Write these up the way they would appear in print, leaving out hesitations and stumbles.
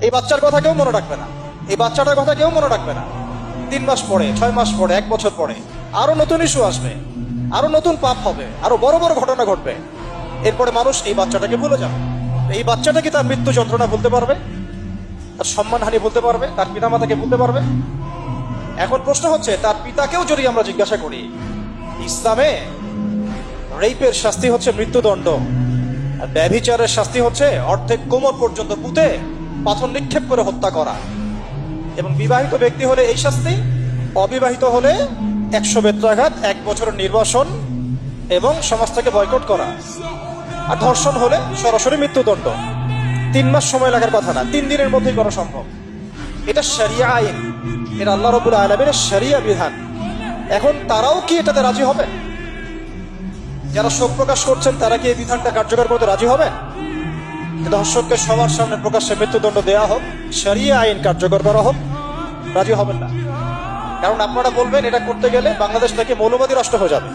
এই বাচ্চার কথা কেউ মনে রাখবে না, এই বাচ্চাটার কথা কেউ মনে রাখবে না। 3 মাস পরে, 6 মাস পরে, 1 বছর পরে আরো নতুন ইস্যু আসবে, আরো নতুন পাপ হবে, আরো বড় বড় ঘটনা ঘটবে। এরপরে মানুষ এই বাচ্চাটাকে ভুলে যাবে। এই বাচ্চাটা কি তার মৃত্যু যন্ত্রণা বলতে পারবে, তার সম্মানহানি বলতে পারবে, তার পিতামাতাকে বলতে পারবে? এখন প্রশ্ন হচ্ছে, তার পিতাকেও যদি আমরা জিজ্ঞাসা করি, ইসলামে রেপের শাস্তি হচ্ছে মৃত্যুদণ্ড, আর ব্যভিচারের শাস্তি হচ্ছে অর্ধেক কোমর পর্যন্ত পুঁতে পাথর নিক্ষেপ করে হত্যা করা। এবং বিবাহিত ব্যক্তি হলে এই শাস্তি, অবিবাহিত হলে 100 বেত্রাঘাত, 1 বছরের নির্বাসন এবং সমাজ থেকে বয়কট করা। আর ধর্ষণ হলে সরাসরি মৃত্যুদণ্ড। 3 মাস সময় লাগার কথা না, 3 দিনের মধ্যেই করা সম্ভব। এটা শরিয়া আইন, এটা আল্লাহ রাব্বুল আলামিনের শরিয়া বিধান। এখন তারাও কি এটাতে রাজি হবে? যারা শোক প্রকাশ করছেন তারা কি এই বিধানটা কার্যকর করতে রাজি হবেন? ধর্ষককে সবার সামনে প্রকাশ্যে মৃত্যুদণ্ড দেওয়া হোক, শরিয়া আইন কার্যকর করা হোক, রাজি হবেন না। কারণ আপনারা বলবেন এটা করতে গেলে বাংলাদেশ থেকে মৌলবাদী রাষ্ট্র হয়ে যাবে।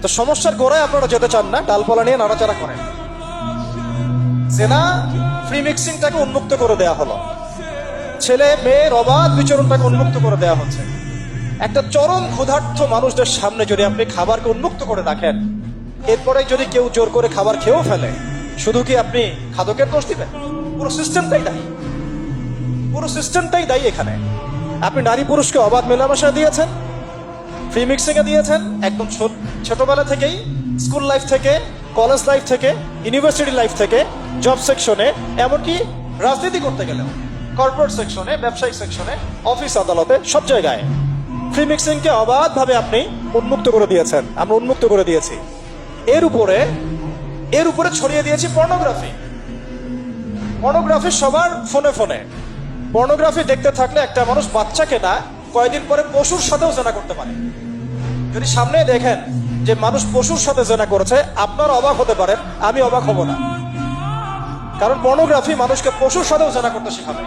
তো সমস্যার গোড়ায় আপনারা যেতে চান না, ডালপালা নিয়ে নাড়াচাড়া করেন। জেনা ফ্রি মিক্সিংটাকে উন্মুক্ত করে দেওয়া হলো, ছেলে মেয়ের অবাধ বিচরণটাকে উন্মুক্ত করে দেওয়া হচ্ছে। একটা চরম ক্ষুধার্ত মানুষদের সামনে যদি আপনি খাবারকে উন্মুক্ত করে রাখেন, এরপরে যদি কেউ জোর করে খাবার খেয়েও ফেলে, শুধু কি আপনি খাদকের দোষ দিবেন? পুরো সিস্টেমটাই দায়ী, পুরো সিস্টেমটাই দায়ী এখানে। আপনি নারী পুরুষকে অবাধ মেলামেশা দিয়েছেন, ফ্রি মিক্সিং এ দিয়েছেন, একদম ছোটবেলা থেকেই, স্কুল লাইফ থেকে, কলেজ লাইফ থেকে, ইউনিভার্সিটি লাইফ থেকে, জব সেকশনে, এমনকি রাজনীতি করতে গেলেও কর্পোরেট সেকশনে, ব্যবসায়িক সেকশনে, অফিস আদালতে, সব জায়গায় ফ্রি মিক্সিং কে অবাধভাবে আপনি উন্মুক্ত করে দিয়েছেন, আমরা উন্মুক্ত করে দিয়েছি। এর উপরে ছড়িয়ে দিয়েছি পর্নোগ্রাফি। পর্নোগ্রাফি সবার ফোনে ফোনে। পর্নোগ্রাফি দেখতে থাকলে একটা মানুষ বাচ্চাকে না, কয়েকদিন পরে পশুর সাথেও জেনা করতে পারে। যদি সামনে দেখেন যে মানুষ পশুর সাথে জেনা করেছে, আপনার অবাক হতে পারেন, আমি অবাক হব না। কারণ পর্নোগ্রাফি মানুষকে পশুর সাথেও জেনা করতে শেখাবে।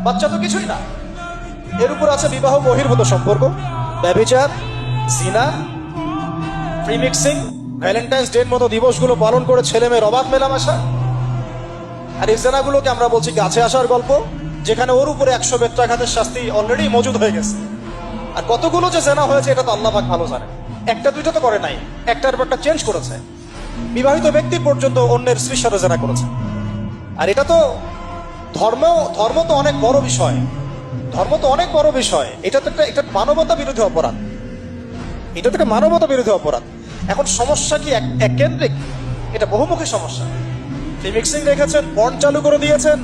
বাচ্চা তো কিছুই না। এর উপর আছে বিবাহ বহির্ভূত সম্পর্ক, ব্যভিচার, জিনা, ফ্রি মিক্সিং, ভ্যালেন্টাইন্স ডে মতো দিবসগুলো পালন করে ছেলে মেয়ের অবাধ মেলামেশা। আর এই জেনাগুলোকে আমরা বলছি গাছে আসার গল্প, যেখানে ওর উপরে 100 বেত্রাঘাতের শাস্তি অলরেডি মজুদ হয়ে গেছে। আর কতগুলো যে জেনা হয়েছে এটা তো আল্লাহ পাক ভালো জানে। একটা দুইটা তো করে নাই, একটার পর একটা চেঞ্জ করেছে। বিবাহিত ব্যক্তি পর্যন্ত অন্যের স্ত্রীর সাথে জেনা করেছে। আর এটা তো ধর্ম তো অনেক বড় বিষয়, ধর্ম তো অনেক বড় বিষয়। এটা তো একটা মানবতা বিরোধী অপরাধ, এটা তো একটা মানবতা বিরোধী অপরাধ। এখন সমস্যা কি এক কেন্দ্রিক? এটা বহুমুখী সমস্যা। ফ্রি মিক্সিং রেখেছেন, পর্ন চালু করে দিয়েছেন,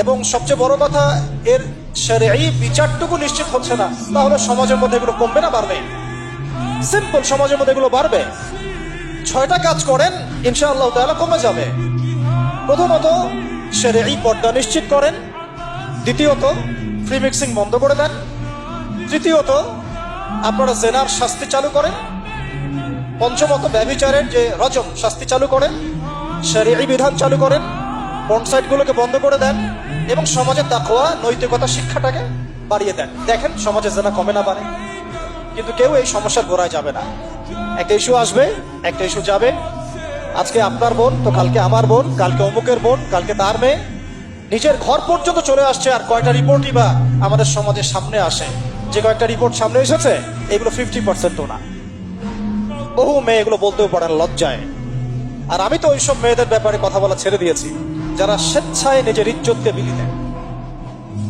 এবং সবচেয়ে বড় কথা, এর শরঈ বিচারটুকু নিশ্চিত হচ্ছে না। তাহলে সমাজের মধ্যে এগুলো কমবে না বাড়বে? সিম্পল, সমাজের মধ্যে এগুলো বাড়বে। 6টা কাজ করেন, ইনশাআল্লাহ তাআলা কমে যাবে। প্রথমত শরঈ পর্দা নিশ্চিত করেন, দ্বিতীয়ত ফ্রি মিক্সিং বন্ধ করে দেন, তৃতীয়ত আপনারা জেনার শাস্তি চালু করেন, পঞ্চমত ব্যভিচারের যে রজম শাস্তি চালু করেন, শরঈ বিধান চালু করেন, পর্ন সাইটগুলোকে বন্ধ করে দেন, এবং সমাজে তাকওয়া, নৈতিকতা শিক্ষাটাকে বাড়িয়ে দেন। দেখেন সমাজে জেনা কমে না বাড়ে। কিন্তু কেউ এই সমস্যার গোড়ায় যাবে না। একটা ইস্যু আসবে, একটা ইস্যু যাবে। আজকে আপনার বোন তো কালকে আমার বোন, কালকে অমুকের বোন, কালকে তার মেয়ে, নিজের ঘর পর্যন্ত চলে আসছে। আর কয়টা রিপোর্টই বা আমাদের সমাজের সামনে আসে? যে কয়েকটা রিপোর্ট সামনে এসেছে, এগুলো 50%ও না। বহু মেয়ে এগুলো বলতেও পারেন লজ্জায়। আর আমি তো ওইসব মেয়েদের ব্যাপারে কথা বলা ছেড়ে দিয়েছি, যারা স্বেচ্ছায় নিজের ইজ্জতকে বিলি দেন।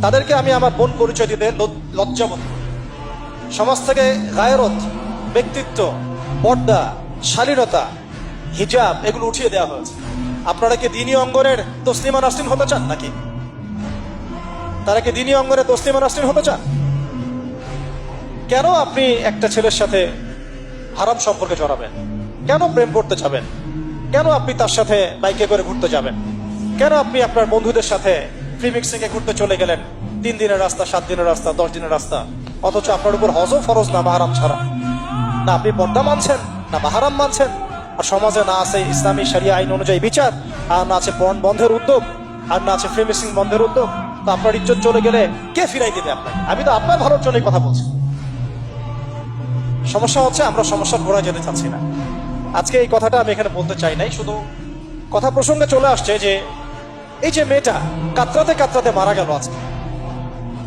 তাদেরকে আমি আমার বোন পরিচয় দিতে লজ্জাবোধ করি। সমাজ থেকে গায়রত, ব্যক্তিত্ব, পর্দা, শালীনতা, হিজাব এগুলো উঠিয়ে দেওয়া হয়েছে। আপনারা কি দ্বীনি অঙ্গনের তসলিমা নাসরিন হতে চান নাকি? তারা কি দ্বীনি অঙ্গনের তসলিমা নাসরিন হতে চান? কেন আপনি একটা ছেলের সাথে হারাম সম্পর্কে জড়াবেন? কেন প্রেম করতে যাবেন? কেন আপনি তার সাথে বাইকে করে ঘুরতে যাবেন? কেন আপনি আপনার বন্ধুদের সাথে ফ্রি মিক্সিং এ ঘুরতে চলে গেলেন? 3 দিনের রাস্তা, 7 দিনের রাস্তা, 10 দিনের রাস্তা, অথচ আপনার উপর হজও ফরজ না মাহারাম ছাড়া। না আপনি পর্দা মানছেন, না মাহারাম মানছেন। আর সমাজে না আছে ইসলামী শরিয়া আইন অনুযায়ী বিচার, আর না আছে পর্ন বন্ধের উদ্যোগ, আর না আছে ফ্রি মিক্সিং বন্ধের উদ্যোগ। তো আপনার ইজ্জত চলে গেলে কে ফিরাই দেবে আপনাকে? আমি তো আপনার ভালোর জন্যই কথা বলছি। সমস্যা হচ্ছে আমরা সমস্যার গোড়ায় যেতে চাচ্ছি না। আজকে এই কথাটা আমি এখানে বলতে চাই নাই, শুধু কথা প্রসঙ্গে চলে আসছে যে এই যে মেয়েটা কাতরাতে কাতরাতে মারা গেল আজকে,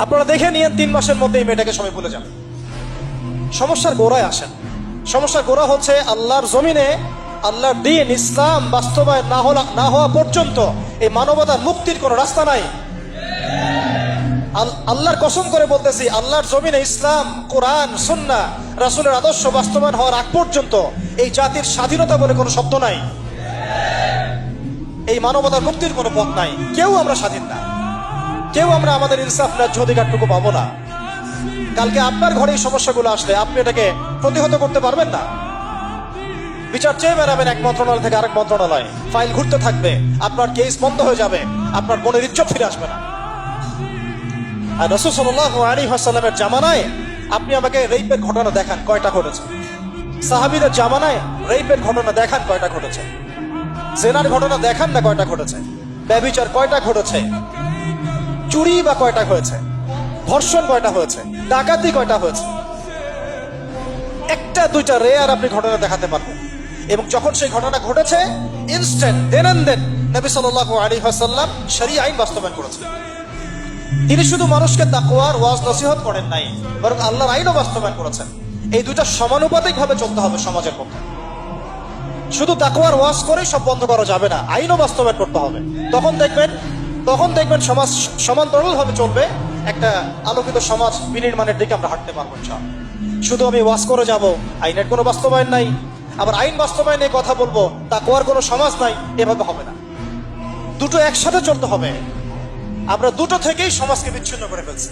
আপনারা দেখে নিয়েন 3 মাসের মধ্যে এই মেয়েটাকে সবাই ভুলে যাবে। সমস্যার গোড়ায় আসেন। সমস্যার গোড়া হচ্ছে আল্লাহর জমিনে আল্লাহর দ্বীন ইসলাম বাস্তবায়ন না হওয়া পর্যন্ত এই মানবতার মুক্তির কোনো রাস্তা নাই। আল্লাহর কসম করে বলতেছি, আল্লাহর জমিনে ইসলাম, কোরআন, সুন্নাহ, রাসূলের আদর্শ বাস্তবায়ন হওয়ার আগ পর্যন্ত এই জাতির স্বাধীনতা বলে কোনো শব্দ নাই। এই মানবতার মুক্তির কোনো পথ নাই। কেউ আমরা স্বাধীন না, কেউ আমরা আমাদের ইনসাফ ন্যায্য অধিকারটুকু পাবো না। কালকে আপনার ঘরে এই সমস্যাগুলো আসলে আপনি এটাকে প্রতিহত করতে পারবেন না। বিচার চেয়ে বেড়াবেন এক মন্ত্রণালয় থেকে আরেক মন্ত্রণালয়, ফাইল ঘুরতে থাকবে, আপনার কেস বন্ধ হয়ে যাবে, আপনার বোনের ইজ্জত ফিরে আসবে না। আর রাসূল সাল্লাল্লাহু আলাইহি ওয়াসাল্লামের জামানায় আপনি আমাকে রেপের ঘটনা দেখান কয়টা ঘটেছে? সাহাবীদের জামানায় রেপের ঘটনা দেখান কয়টা ঘটেছে? জেনার ঘটনা দেখান না কয়টা ঘটেছে? ব্যভিচার কয়টা ঘটেছে? চুরি বা কয়টা হয়েছে? ধর্ষণ কয়টা হয়েছে? ডাকাতি কয়টা হয়েছে? একটা দুইটা রেয়ার আপনি ঘটনা দেখাতে পারবেন। এবং যখন সেই ঘটনা ঘটেছে ইনস্ট্যান্ট দেন এন্ড দেন নবী সাল্লাল্লাহু আলাইহি ওয়াসাল্লাম শরীয়ত আইন বাস্তবায়ন করেছেন। তিনি শুধু মানুষকে তাকওয়ার ওয়াজ নসিহত করেন নাই, বরং আল্লাহর আইনও বাস্তবায়ন করেছেন। এই দুইটা সমানুপাতিক ভাবে চলতে হবে সমাজের মধ্যে। শুধু তাকওয়ার ওয়াজ করেই সব বন্ধ করা যাবে না, আইনও বাস্তবায়ন করতে হবে। তখন দেখবেন সমাজ সমান্তরাল ভাবে চলবে। একটা আলোকিত সমাজ বিনির্মাণের দিকে আমরা হাঁটতে পারবো ইনশাআল্লাহ। শুধু আমি ওয়াজ করে যাব, আইনের কোনো বাস্তবায়ন নাই, আবার আইন বাস্তবায়নে কথা বলবো, তাকওয়ার কোনো সমাজ নাই, এভাবে হবে না। দুটো একসাথে চলতে হবে। আমরা দুটো থেকেই সমাজকে বিচ্ছিন্ন করে ফেলছি।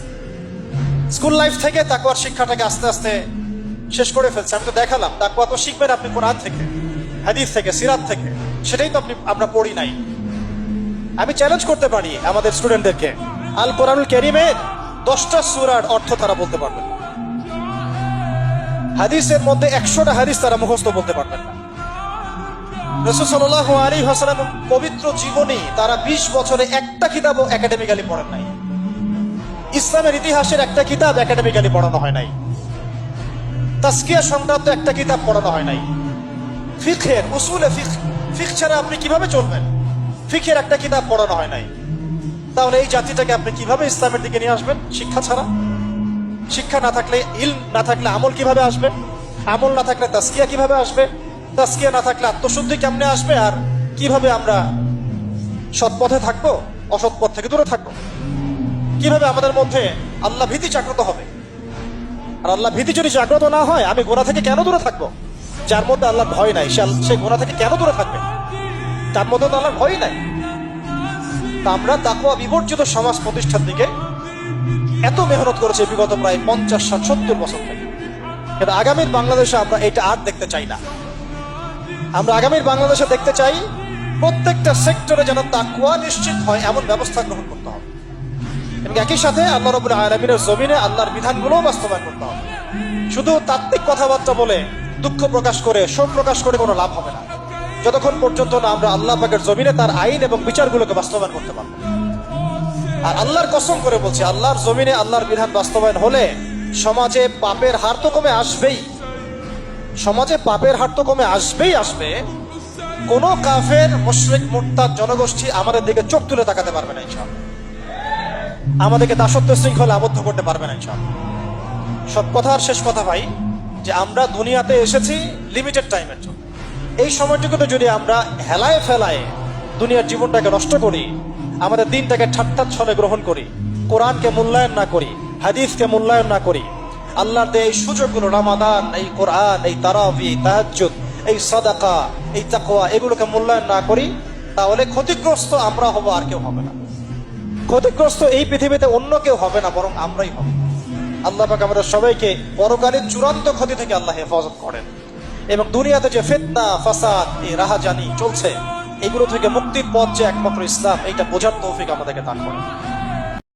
স্কুল লাইফ থেকে তাকওয়ার শিক্ষাটাকে আস্তে আস্তে শেষ করে ফেলছি। আমি তো দেখালাম তাকওয়া তো শিখবেন আপনি কোরআন থেকে, হাদিস থেকে, সিরাত থেকে, সেটাই তো আমরা পড়ি নাই। আমি চ্যালেঞ্জ করতে পারি আমাদের স্টুডেন্টদেরকে, আল কোরআনুল কারীমের 10টা সূরার অর্থ তারা বলতে পারবেন না। হাদিসের মধ্যে 100টা হাদিস তারা মুখস্থ বলতে পারবেন না। রাসূল সাল্লাল্লাহু আলাইহি ওয়াসাল্লামের পবিত্র জীবনী তারা 20 বছরে একটা কিতাবও একাডেমিক্যালি পড়েন নাই। ইসলামের ইতিহাসের একটা কিতাব একাডেমিক্যালি পড়ানো হয় নাই। তাজকিয়া সংক্রান্ত একটা কিতাব পড়ানো হয় নাই। ফিকহের উসুলে ফিকহ ছাড়া আপনি কিভাবে চলবেন? ফিকহের একটা কিতাব পড়ানো হয় নাই। তাহলে এই জাতিটাকে আপনি কিভাবে ইসলামের দিকে নিয়ে আসবেন? শিক্ষা ছাড়া। শিক্ষা না থাকলে, ইলম না থাকলে আমল কিভাবে আসবে? আমল না থাকলে তাজকিয়া কিভাবে আসবে? তাজকিয়া না থাকলে আত্মশুদ্ধি কেমনে আসবে? আর কিভাবে আমরা সৎ পথে থাকবো, অসৎ পথ থেকে দূরে থাকবো? কিভাবে আমাদের মধ্যে আল্লাহ ভীতি জাগ্রত হবে? আর আল্লাহ ভীতি যদি জাগ্রত না হয়, আমি গোনা থেকে কেন দূরে থাকবো? যার মধ্যে আল্লাহ ভয় নাই সে গোনা থেকে কেন দূরে থাকবে? তার মধ্যে তো আল্লাহর ভয় নাই। তা আমরা তাকওয়া বিবর্জিত সমাজ প্রতিষ্ঠার দিকে এত মেহনত করেছে বিগত প্রায় 50, 60, 70 বছর থেকে। কিন্তু আগামীর বাংলাদেশে আমরা এটা আর দেখতে চাই না। আমরা আগামীর বাংলাদেশে দেখতে চাই প্রত্যেকটা সেক্টরে যেন তাকওয়া নিশ্চিত হয় এমন ব্যবস্থা গ্রহণ করতে হবে। এবং একই সাথে আল্লাহ রাব্বুল আলামিনের জমিনে আল্লাহর বিধানগুলোও বাস্তবায়ন করতে হবে। শুধু তাত্ত্বিক কথাবার্তা বলে, দুঃখ প্রকাশ করে, শোক প্রকাশ করে কোনো লাভ হবে না, যতক্ষণ পর্যন্ত না আমরা আল্লাহ পাকের জমিনে তার আইন এবং বিচারগুলোকে বাস্তবায়ন করতে পারবো। আর আল্লাহর কসম করে বলছি, আল্লাহর জমিনে আল্লাহর বিধান বাস্তবায়ন হলে সমাজে পাপের হার তো কমে আসবেই। সমাজে পাপের হার তো কমে আসবে। কোন কাফের, মুশরিক, মুরতাদ জনগোষ্ঠী আমাদের দিকে চোখ তুলে তাকাতে পারবে না ইনশাআল্লাহ। আমাদেরকে দাসত্ব শৃঙ্খলে আবদ্ধ করতে পারবে না ইনশাআল্লাহ। সব কথার শেষ কথা ভাই, যে আমরা দুনিয়াতে এসেছি লিমিটেড টাইমের জন্য। এই সময়টুকুতে যদি আমরা হেলায় ফেলায় দুনিয়ার জীবনটাকে নষ্ট করি, আমাদের দিনটাকে ঠাট্টা ছলে গ্রহণ করি, কোরআনকে মূল্যায়ন না করি, হাদিসকে মূল্যায়ন না করি, আল্লাহর দেয় এই সুযোগগুলো, রমাদান, এই কোরআন, এই তারাবি, তাহাজ্জুদ, এই সাদাকা, এই তাকওয়া, এগুলোকে মূল্যায়ন না করি, তাহলে ক্ষতিগ্রস্ত আমরা হব, আর কেউ হবে না। ক্ষতিগ্রস্ত এই পৃথিবীতে অন্য কেউ হবে না, বরং আমরাই হব। আল্লাহ পাক আমাদের সবাইকে পরকালীন চূড়ান্ত ক্ষতি থেকে আল্লাহ হেফাজত করেন, এবং দুনিয়াতে যে ফিতনা, ফাসাদ, এই রাহাজানি চলছে, এগুলো থেকে মুক্তির পথ যে একমাত্র ইসলাম, এইটা বোঝার তৌফিক আমাদেরকে দান করেন।